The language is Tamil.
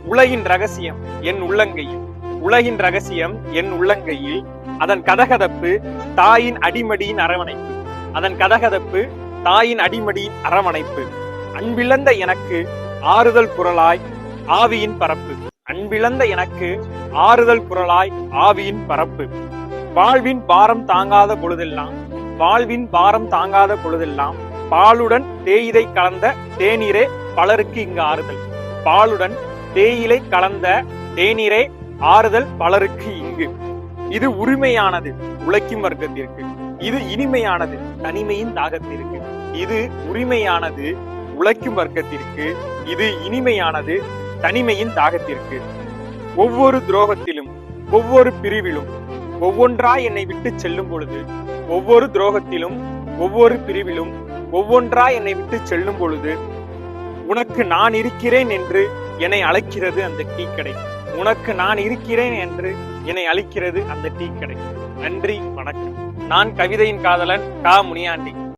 உலகின் ரகசியம் என் உள்ளங்கையில். உலகின் ரகசியம் என் உள்ளங்கையில். அதன் கதகதப்பு தாயின் அடிமடியின் அரவணைப்பு. அதன் கதகதப்பு தாயின் அடிமடியின் அரவணைப்பு. அன்பிழந்த எனக்கு ஆறுதல் குரலாய் ஆவியின் பரப்பு. அன்பிழந்த எனக்கு ஆறுதல் குரலாய் ஆவியின் பரப்பு. வாழ்வின் பாரம் தாங்காத பொழுதெல்லாம், வாழ்வின் பாரம் தாங்காத பொழுதெல்லாம் பாலுடன் தேயிலை கலந்த தேநீரே பலருக்கு இங்கு ஆறுதல். பாலுடன் தேயிலை கலந்த தேநீரே ஆறுதல் பலருக்கு இங்கு. இது உரிமையானது உழைக்கும் வர்க்கத்திற்கு. இது இனிமையானது தனிமையின் தாகத்திற்கு. இது உரிமையானது உழைக்கும் வர்க்கத்திற்கு. இது இனிமையானது தனிமையின் தாகத்திற்கு. ஒவ்வொரு துரோகத்திலும், ஒவ்வொரு பிரிவிலும், ஒவ்வொன்றாய் என்னை விட்டு செல்லும் பொழுது, ஒவ்வொரு துரோகத்திலும், ஒவ்வொரு பிரிவிலும், ஒவ்வொன்றாய் என்னை விட்டு செல்லும் பொழுது, உனக்கு நான் இருக்கிறேன் என்று என்னை அழைக்கிறது அந்த டீ கடை. உனக்கு நான் இருக்கிறேன் என்று என்னை அழைக்கிறது அந்த டீ கடை. நன்றி, வணக்கம். நான் கவிதையின் காதலன் முனியாண்டி.